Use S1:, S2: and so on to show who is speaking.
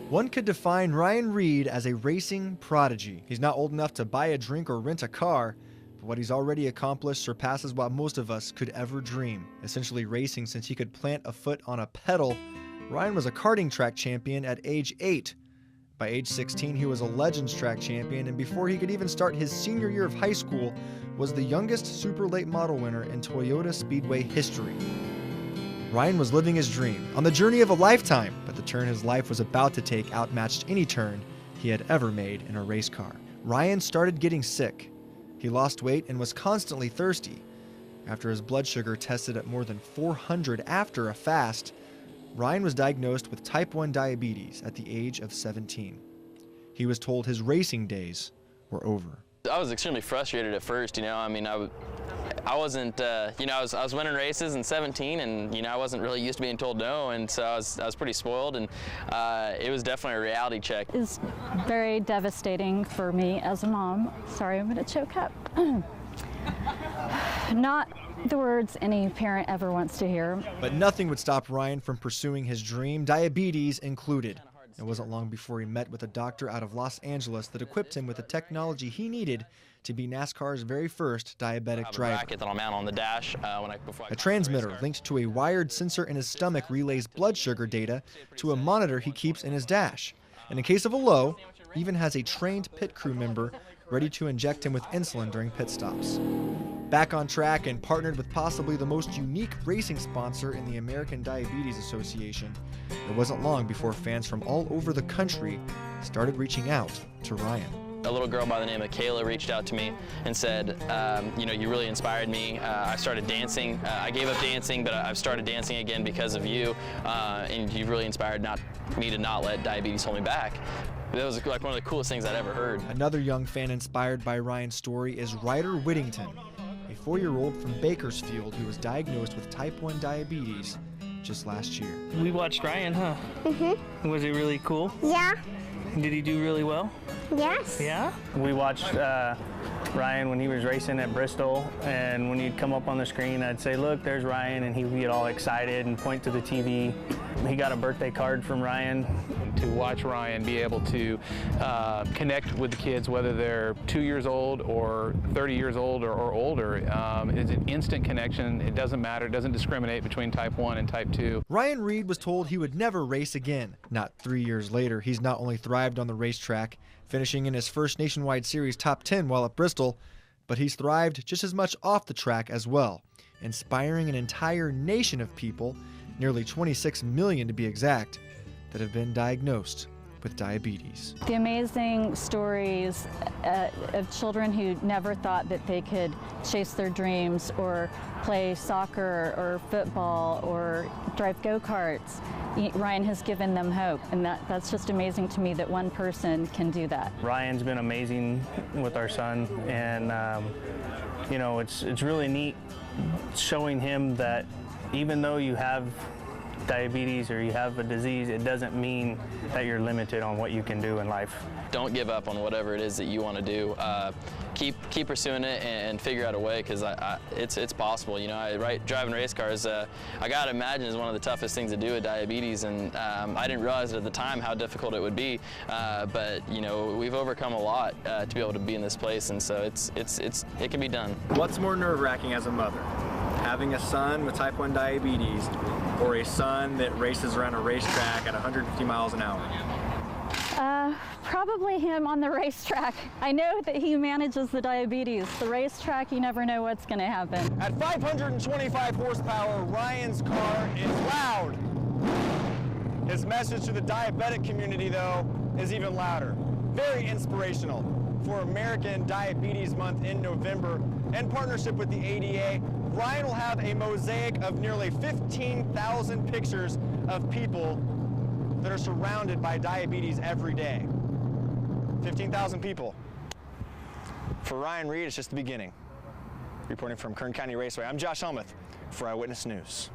S1: One could define Ryan Reed as a racing prodigy. He's not old enough to buy a drink or rent a car, but what he's already accomplished surpasses what most of us could ever dream. Essentially racing since he could plant a foot on a pedal, Ryan was a karting track champion at age 8. By age 16, he was a Legends track champion, and before he could even start his senior year of high school, was the youngest super late model winner in Toyota Speedway history. Ryan was living his dream, on the journey of a lifetime, but the turn his life was about to take outmatched any turn he had ever made in a race car. Ryan started getting sick. He lost weight and was constantly thirsty. After his blood sugar tested at more than 400 after a fast, Ryan was diagnosed with type 1 diabetes at the age of 17. He was told his racing days were over.
S2: I was extremely frustrated at first, I mean, I wasn't, I was winning races in 17, and I wasn't really used to being told no, and so I was pretty spoiled, and it was definitely a reality check.
S3: It's very devastating for me as a mom. Sorry, I'm going to choke up. Not the words any parent ever wants to hear.
S1: But nothing would stop Ryan from pursuing his dream, diabetes included. It wasn't long before he met with a doctor out of Los Angeles that equipped him with the technology he needed to be NASCAR's very first diabetic driver.
S2: Bracket that I'll mount on the dash
S1: A transmitter linked to a wired sensor in his stomach relays blood sugar data to a monitor he keeps in his dash. And in case of a low, even has a trained pit crew member ready to inject him with insulin during pit stops. Back on track and partnered with possibly the most unique racing sponsor in the American Diabetes Association, it wasn't long before fans from all over the country started reaching out to Ryan.
S2: A little girl by the name of Karla reached out to me and said, you really inspired me. I started dancing. I gave up dancing, but I've started dancing again because of you, and you really inspired me to not let diabetes hold me back. That was like one of the coolest things I'd ever heard.
S1: Another young fan inspired by Ryan's story is Ryder Whittington, a 4-year-old from Bakersfield who was diagnosed with type 1 diabetes just last year.
S4: We watched Ryan, huh?
S5: Mm-hmm.
S4: Was it really cool?
S5: Yeah.
S4: Did he do really well?
S5: Yes.
S4: Yeah? We watched Ryan when he was racing at Bristol, and when he'd come up on the screen, I'd say, look, there's Ryan, and he'd get all excited and point to the TV. He got a birthday card from Ryan.
S6: To watch Ryan be able to connect with the kids, whether they're 2 years old or 30 years old or older, is an instant connection. It doesn't matter. It doesn't discriminate between type 1 and type 2.
S1: Ryan Reed was told he would never race again. Not 3 years later, he's not only thrived on the racetrack, finishing in his first Nationwide Series top 10 while at Bristol, but he's thrived just as much off the track as well, inspiring an entire nation of people, nearly 26 million to be exact, that have been diagnosed with diabetes.
S3: The amazing stories of children who never thought that they could chase their dreams or play soccer or football or drive go-karts. Ryan has given them hope, and that's just amazing to me that one person can do that.
S4: Ryan's been amazing with our son, and it's really neat showing him that even though you have diabetes or you have a disease, it doesn't mean that you're limited on what you can do in life.
S2: Don't give up on whatever it is that you want to do. Keep pursuing it and figure out a way, because it's possible. Driving race cars, I gotta imagine, is one of the toughest things to do with diabetes, and I didn't realize at the time how difficult it would be. But we've overcome a lot to be able to be in this place, and so it can be done.
S1: What's more nerve-wracking as a mother? Having a son with type 1 diabetes, or a son that races around a racetrack at 150 miles an hour?
S3: Probably him on the racetrack. I know that he manages the diabetes. The racetrack, you never know what's going to happen.
S1: At 525 horsepower, Ryan's car is loud. His message to the diabetic community, though, is even louder. Very inspirational. For American Diabetes Month in November, in partnership with the ADA, Ryan will have a mosaic of nearly 15,000 pictures of people that are surrounded by diabetes every day. 15,000 people. For Ryan Reed, it's just the beginning. Reporting from Kern County Raceway, I'm Josh Helmuth for Eyewitness News.